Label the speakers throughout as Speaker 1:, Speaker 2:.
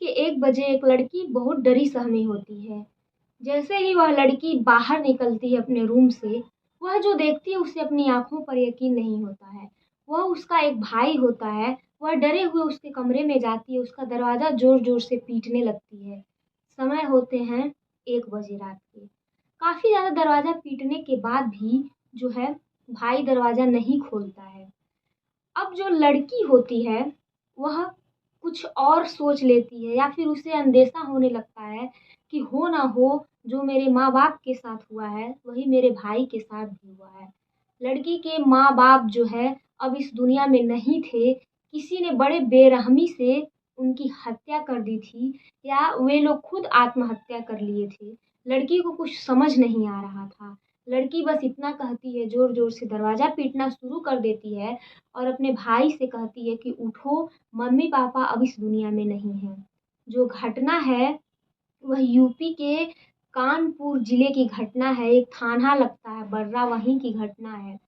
Speaker 1: के 1 बजे एक लड़की बहुत डरी सहमी होती है। जैसे ही वह लड़की बाहर निकलती है अपने रूम से, वह जो देखती है उसे अपनी आँखों पर यकीन नहीं होता है। वह उसका एक भाई होता है, वह डरे हुए उसके कमरे में जाती है, उसका दरवाज़ा ज़ोर-ज़ोर से पीटने लगती है। समय होते हैं 1 बजे रात के। काफ़ी ज़्यादा दरवाज़ा पीटने के बाद भी जो है भाई दरवाज़ा नहीं खोलता है। अब जो लड़की होती है, वह कुछ और सोच लेती है या फिर उसे अंदेशा होने लगता है कि हो ना हो, जो मेरे माँ-बाप के साथ हुआ है, वही मेरे भाई के साथ भी हुआ है। लड़की के माँ-बाप जो है, अब इस दुनिया में नहीं थे, किसी ने बड़े बेरहमी से उनकी हत्या कर दी थी या वे लोग खुद आत्महत्या कर लिए थे। लड़की को कुछ समझ नहीं आ रहा था। लड़की बस इतना कहती है, ज़ोर-ज़ोर से दरवाज़ा पीटना शुरू कर देती है और अपने भाई से कहती है कि उठो, मम्मी-पापा अब इस दुनिया में नहीं हैं। जो घटना है, वह यूपी के कानपुर ज़िले की घटना है, एक थाना लगता है बर्रा, वहीं की घटना है।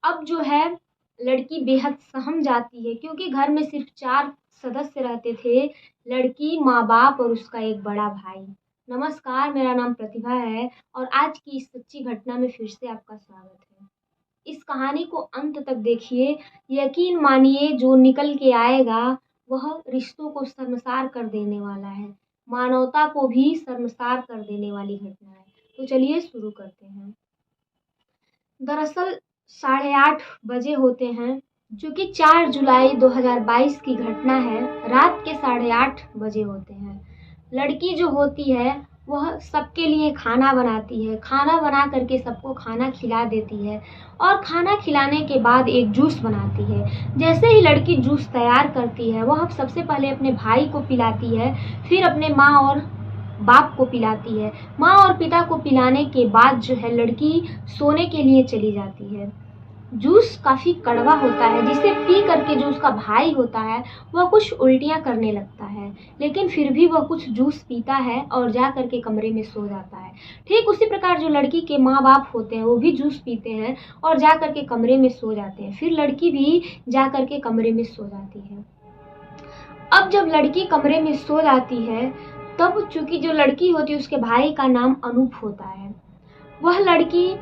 Speaker 1: अब जो है लड़की बेहद सहम जाती है क्योंकि घर में सिर्फ़ 4 सदस्य रहते थे, लड़की, माँ-बाप और उसका एक बड़ा भाई। नमस्कार, मेरा नाम प्रतिभा है और आज की इस सच्ची घटना में फिर से आपका स्वागत है। इस कहानी को अंत तक देखिए, यकीन मानिए जो निकल के आएगा वह रिश्तों को शर्मसार कर देने वाला है, मानवता को भी शर्मसार कर देने वाली घटना है। तो चलिए शुरू करते हैं। दरअसल 8:30 बजे होते हैं, जो कि 4 जुलाई 2022 की घटना है, रात के 8:30 बजे होते हैं। लड़की जो होती है वह सबके लिए खाना बनाती है, खाना बना कर के सबको खाना खिला देती है और खाना खिलाने के बाद एक जूस बनाती है। जैसे ही लड़की जूस तैयार करती है, वह सबसे पहले अपने भाई को पिलाती है, फिर अपने माँ और बाप को पिलाती है। माँ और पिता को पिलाने के बाद जो है लड़की सोने के लिए चली जाती है। जूस काफ़ी कड़वा होता है जिसे पी करके जो उसका भाई होता है वह कुछ उल्टियाँ करने लगता है, लेकिन फिर भी वह कुछ जूस पीता है और जा कर के कमरे में सो जाता है। ठीक उसी प्रकार जो लड़की के माँ-बाप होते हैं वो भी जूस पीते हैं और जा कर के कमरे में सो जाते हैं। फिर लड़की भी जा कर के कमरे में सो जाती है। अब जब लड़की कमरे में सो जाती है, तब चूँकि जो लड़की होती है उसके भाई का नाम अनूप होता है। वह लड़की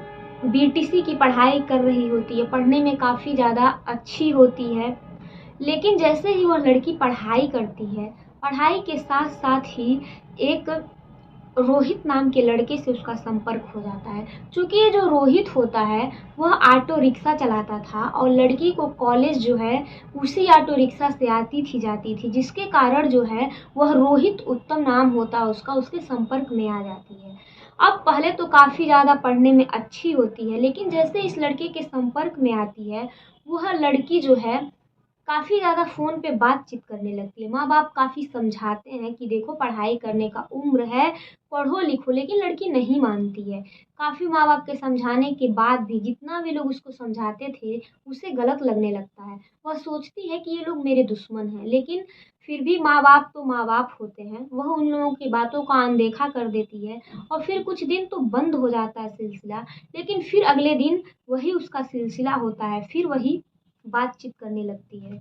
Speaker 1: बीटीसी की पढ़ाई कर रही होती है, पढ़ने में काफ़ी ज़्यादा अच्छी होती है। लेकिन जैसे ही वह लड़की पढ़ाई करती है, पढ़ाई के साथ-साथ ही एक रोहित नाम के लड़के से उसका संपर्क हो जाता है। चूँकि ये जो रोहित होता है, वह ऑटो रिक्शा चलाता था और लड़की को कॉलेज जो है उसी ऑटो रिक्शा से आती थी, जाती थी, जिसके कारण जो है वह रोहित उत्तम नाम होता है उसका, उसके संपर्क में आ जाती है। अब पहले तो काफ़ी ज़्यादा पढ़ने में अच्छी होती है, लेकिन जैसे इस लड़के के संपर्क में आती है, वह लड़की जो है काफ़ी ज़्यादा फ़ोन पे बातचीत करने लगती है। माँ-बाप काफ़ी समझाते हैं कि देखो पढ़ाई करने का उम्र है, पढ़ो-लिखो, लेकिन लड़की नहीं मानती है। काफ़ी माँ-बाप के समझाने के बाद भी जितना भी लोग उसको समझाते थे, उसे गलत लगने लगता है। वह सोचती है कि ये लोग मेरे दुश्मन हैं, लेकिन फिर भी माँ-बाप तो माँ-बाप होते हैं। वह उन लोगों की बातों का अनदेखा कर देती है और फिर कुछ दिन तो बंद हो जाता है सिलसिला, लेकिन फिर अगले दिन वही उसका सिलसिला होता है, फिर वही बातचीत करने लगती है।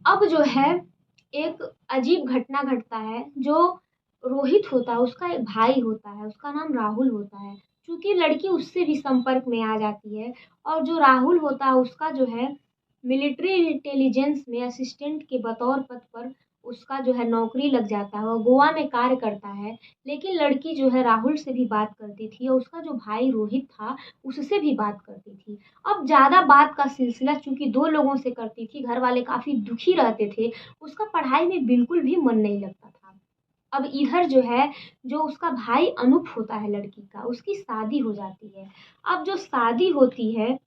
Speaker 1: अब जो है एक अजीब घटना घटता है, जो रोहित होता है उसका एक भाई होता है, उसका नाम राहुल होता है। चूँकि लड़की उससे भी संपर्क में आ जाती है और जो राहुल होता है उसका जो है मिलिट्री इंटेलिजेंस में असिस्टेंट के बतौर पद पर उसका जो है नौकरी लग जाता है, वह गोवा में कार्य करता है। लेकिन लड़की जो है राहुल से भी बात करती थी और उसका जो भाई रोहित था, उससे भी बात करती थी। अब ज़्यादा बात का सिलसिला चूँकि 2 लोगों से करती थी, घर वाले काफ़ी दुखी रहते थे, उसका पढ़ाई में बिल्कुल भी मन नहीं लगता था। अब इधर जो है, जो उसका भाई अनूप होता है लड़की का, उसकी शादी हो जाती है। अब जो शादी होती है,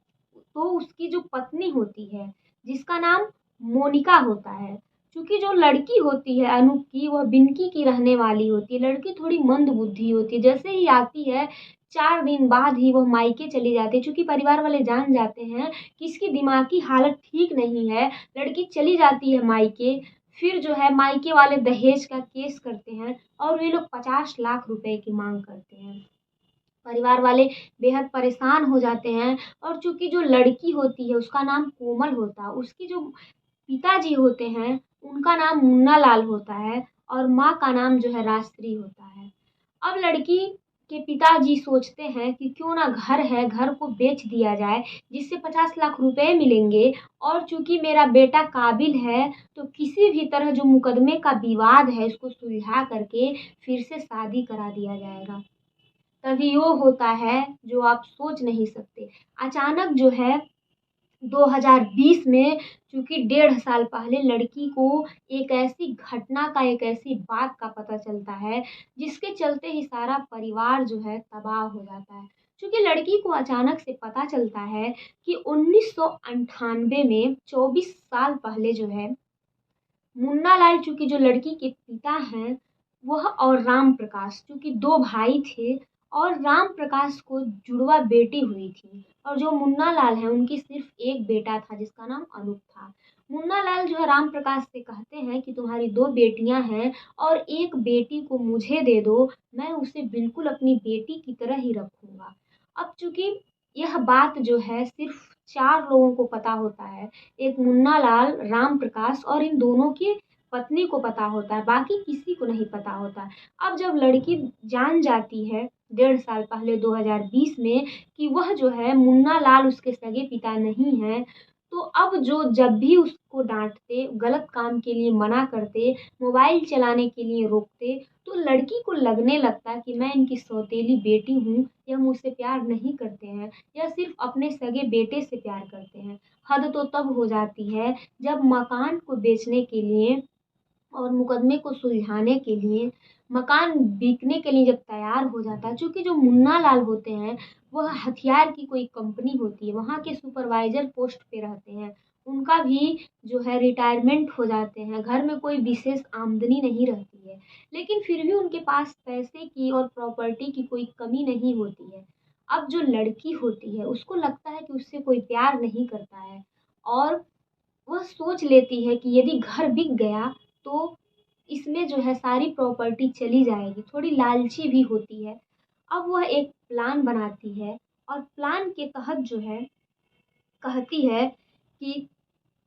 Speaker 1: तो उसकी जो पत्नी होती है, जिसका नाम मोनिका होता है, चूँकि जो लड़की होती है अनूप की, वह बिनकी की रहने वाली होती है। लड़की थोड़ी मंदबुद्धि होती है, जैसे ही आती है 4 दिन बाद ही वह मायके चली जाती है। चूँकि परिवार वाले जान जाते हैं कि इसकी दिमागी हालत ठीक नहीं है, लड़की चली जाती है मायके। फिर जो है मायके वाले दहेज का केस करते हैं और वे लोग 50 लाख रुपए की माँग करते हैं। परिवार वाले बेहद परेशान हो जाते हैं और चूँकि जो लड़की होती है उसका नाम कोमल होता है, उसकी जो पिताजी होते हैं, उनका नाम मुन्ना लाल होता है और माँ का नाम जो है राजश्री होता है। अब लड़की के पिताजी सोचते हैं कि क्यों ना घर है, घर को बेच दिया जाए जिससे 50 लाख रुपए मिलेंगे और चूंकि मेरा बेटा काबिल है तो किसी भी तरह जो मुकदमे का विवाद है उसको सुलझा करके फिर से शादी करा दिया जाएगा। तभी वो होता है जो आप सोच नहीं सकते। अचानक जो है 2020 में, चूंकि 1.5 साल पहले लड़की को एक ऐसी घटना का, एक ऐसी बात का पता चलता है जिसके चलते ही सारा परिवार जो है तबाह हो जाता है। चूंकि लड़की को अचानक से पता चलता है कि 1998 में 24 साल पहले जो है मुन्ना लाल, चूंकि जो लड़की के पिता हैं वह, और राम प्रकाश, चूंकि दो भाई थे और राम प्रकाश को जुड़वा बेटी हुई थी और जो मुन्ना लाल है उनकी सिर्फ एक बेटा था जिसका नाम अनूप था। मुन्ना लाल जो है राम प्रकाश से कहते हैं कि तुम्हारी दो बेटियां हैं और एक बेटी को मुझे दे दो, मैं उसे बिल्कुल अपनी बेटी की तरह ही रखूंगा। अब चूंकि यह बात जो है सिर्फ 4 लोगों को पता होता है, एक मुन्ना लाल, राम प्रकाश और इन दोनों की पत्नी को पता होता है, बाकी किसी को नहीं पता होता है। अब जब लड़की जान जाती है 1.5 साल पहले 2020 में कि वह जो है मुन्ना लाल उसके सगे पिता नहीं है, तो अब जो जब भी उसको डांटते, गलत काम के लिए मना करते, मोबाइल चलाने के लिए रोकते, तो लड़की को लगने लगता कि मैं इनकी सौतेली बेटी हूँ, यह मुझसे प्यार नहीं करते हैं, यह सिर्फ अपने सगे बेटे से प्यार करते हैं। हद तो तब हो जाती है जब मकान को बेचने के लिए और मुकदमे को सुलझाने के लिए, मकान बिकने के लिए जब तैयार हो जाता है, चूँकि जो मुन्ना लाल होते हैं वह हथियार की कोई कंपनी होती है, वहाँ के सुपरवाइज़र पोस्ट पे रहते हैं। उनका भी जो है रिटायरमेंट हो जाते हैं, घर में कोई विशेष आमदनी नहीं रहती है, लेकिन फिर भी उनके पास पैसे की और प्रॉपर्टी की कोई कमी नहीं होती है। अब जो लड़की होती है उसको लगता है कि उससे कोई प्यार नहीं करता है और वह सोच लेती है कि यदि घर बिक गया तो इसमें जो है सारी प्रॉपर्टी चली जाएगी, थोड़ी लालची भी होती है। अब वह एक प्लान बनाती है और प्लान के तहत जो है कहती है कि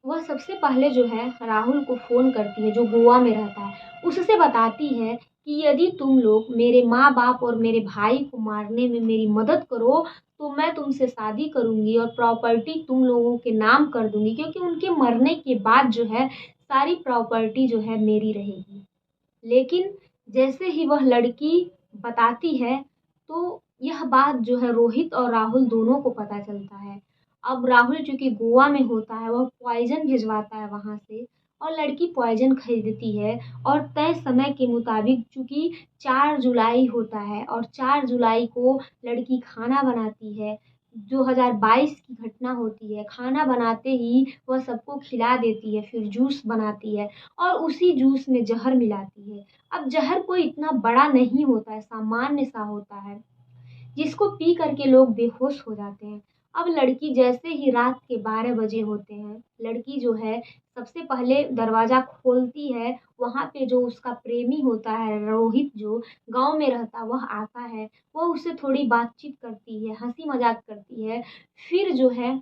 Speaker 1: वह सबसे पहले जो है राहुल को फ़ोन करती है जो गोवा में रहता है। उससे बताती है कि यदि तुम लोग मेरे माँ-बाप और मेरे भाई को मारने में मेरी मदद करो तो मैं तुमसे शादी करूँगी और प्रॉपर्टी तुम लोगों के नाम कर दूँगी, क्योंकि उनके मरने के बाद जो है सारी प्रॉपर्टी जो है मेरी रहेगी। लेकिन जैसे ही वह लड़की बताती है तो यह बात जो है रोहित और राहुल दोनों को पता चलता है। अब राहुल चूँकि गोवा में होता है वह पॉइज़न भिजवाता है वहाँ से और लड़की पॉइज़न खरीदती है और तय समय के मुताबिक, चूँकि 4 जुलाई होता है और 4 जुलाई को लड़की खाना बनाती है। 2022 की घटना होती है, खाना बनाते ही वह सबको खिला देती है, फिर जूस बनाती है और उसी जूस में ज़हर मिलाती है। अब ज़हर कोई इतना बड़ा नहीं होता है, सामान्य सा होता है, जिसको पी करके लोग बेहोश हो जाते हैं। अब लड़की जैसे ही रात के 12 बजे होते हैं, लड़की जो है सबसे पहले दरवाज़ा खोलती है, वहाँ पे जो उसका प्रेमी होता है रोहित, जो गाँव में रहता, वह आता है। वह उससे थोड़ी बातचीत करती है, हँसी-मज़ाक करती है। फिर जो है,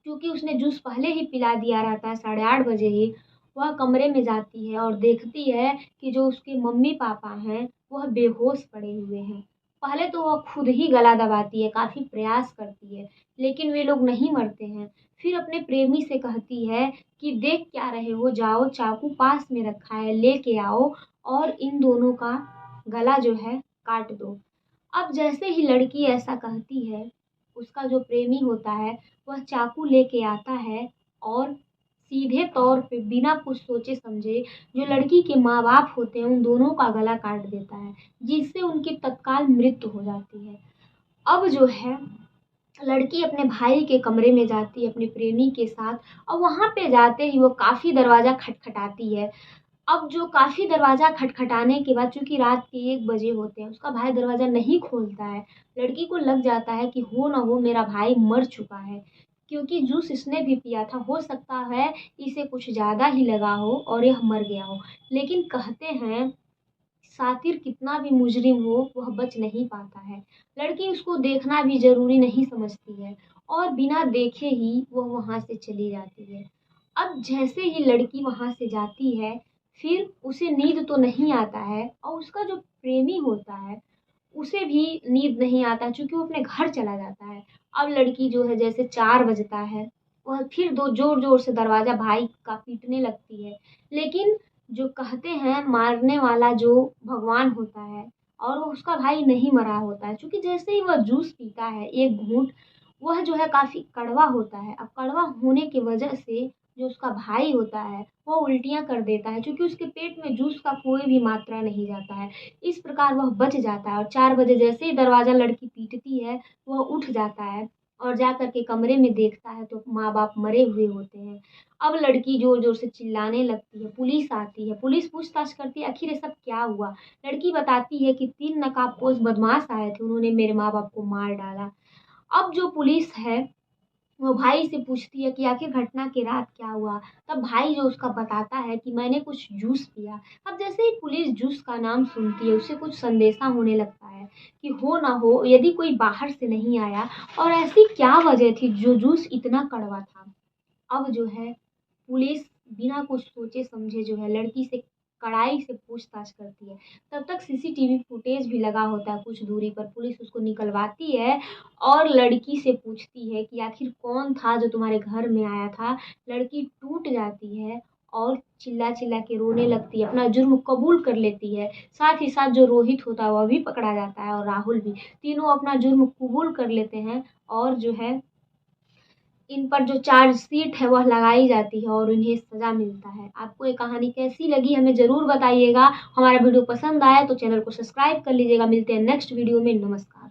Speaker 1: क्योंकि उसने जूस पहले ही पिला दिया रहता है 8:30 बजे ही, वह कमरे में जाती है और देखती है कि जो उसके मम्मी-पापा हैं, वह बेहोश पड़े हुए हैं। पहले तो वह खुद ही गला दबाती है, काफ़ी प्रयास करती है, लेकिन वे लोग नहीं मरते हैं। फिर अपने प्रेमी से कहती है कि देख क्या रहे हो, जाओ चाकू पास में रखा है, लेके आओ और इन दोनों का गला जो है काट दो। अब जैसे ही लड़की ऐसा कहती है, उसका जो प्रेमी होता है वह चाकू लेके आता है और सीधे तौर पे बिना कुछ सोचे समझे जो लड़की के माँ-बाप होते हैं उन दोनों का गला काट देता है, जिससे उनकी तत्काल मृत्यु हो जाती है। अब जो है लड़की अपने भाई के कमरे में जाती है अपने प्रेमी के साथ और वहाँ पे जाते ही वो काफ़ी दरवाज़ा खटखटाती है। अब जो काफ़ी दरवाज़ा खटखटाने के बाद, चूँकि रात के 1 बजे होते हैं, उसका भाई दरवाज़ा नहीं खोलता है। लड़की को लग जाता है कि हो ना हो मेरा भाई मर चुका है, क्योंकि जूस इसने भी पिया था, हो सकता है इसे कुछ ज़्यादा ही लगा हो और यह मर गया हो। लेकिन कहते हैं शातिर कितना भी मुजरिम हो वह बच नहीं पाता है। लड़की उसको देखना भी ज़रूरी नहीं समझती है और बिना देखे ही वह वहाँ से चली जाती है। अब जैसे ही लड़की वहाँ से जाती है, फिर उसे नींद तो नहीं आता है और उसका जो प्रेमी होता है, उसे भी नींद नहीं आता क्योंकि वो अपने घर चला जाता है। अब लड़की जो है जैसे 4 बजता है, वह फिर दो ज़ोर-ज़ोर से दरवाज़ा भाई का पीटने लगती है। लेकिन जो कहते हैं मारने वाला जो भगवान होता है और वो उसका भाई नहीं मरा होता है क्योंकि जैसे ही वह जूस पीता है एक घूँट, वह जो है काफ़ी कड़वा होता है। अब कड़वा होने की वजह से जो उसका भाई होता है, वो उल्टियाँ कर देता है क्योंकि उसके पेट में जूस का कोई भी मात्रा नहीं जाता है। इस प्रकार वह बच जाता है और 4 बजे जैसे ही दरवाज़ा लड़की पीटती है, वह उठ जाता है और जा कर के कमरे में देखता है तो माँ-बाप मरे हुए होते हैं। अब लड़की ज़ोर-ज़ोर से चिल्लाने लगती है, पुलिस आती है, पुलिस पूछताछ करती है आखिर ये सब क्या हुआ? लड़की बताती है कि 3 नकाबपोश बदमाश आए थे, उन्होंने मेरे माँ-बाप को मार डाला। अब जो पुलिस है वो भाई से पूछती है कि आखिर घटना की रात क्या हुआ? तब भाई जो उसका बताता है कि मैंने कुछ जूस पिया। अब जैसे ही पुलिस जूस का नाम सुनती है, उसे कुछ संदेशा होने लगता है कि हो ना हो यदि कोई बाहर से नहीं आया और ऐसी क्या वजह थी जो जूस इतना कड़वा था। अब जो है पुलिस बिना कुछ सोचे समझे जो है लड़की से कड़ाई से पूछताछ करती है। तब तक सीसीटीवी फुटेज भी लगा होता है कुछ दूरी पर, पुलिस उसको निकलवाती है और लड़की से पूछती है कि आखिर कौन था जो तुम्हारे घर में आया था? लड़की टूट जाती है और चिल्ला-चिल्ला के रोने लगती है, अपना जुर्म कबूल कर लेती है। साथ ही साथ जो रोहित होता है वह भी पकड़ा जाता है और राहुल भी। तीनों अपना जुर्म कबूल कर लेते हैं और जो है इन पर जो चार्जशीट है वह लगाई जाती है और इन्हें सज़ा मिलता है। आपको ये कहानी कैसी लगी हमें ज़रूर बताइएगा। हमारा वीडियो पसंद आया तो चैनल को सब्सक्राइब कर लीजिएगा। मिलते हैं नेक्स्ट वीडियो में। नमस्कार।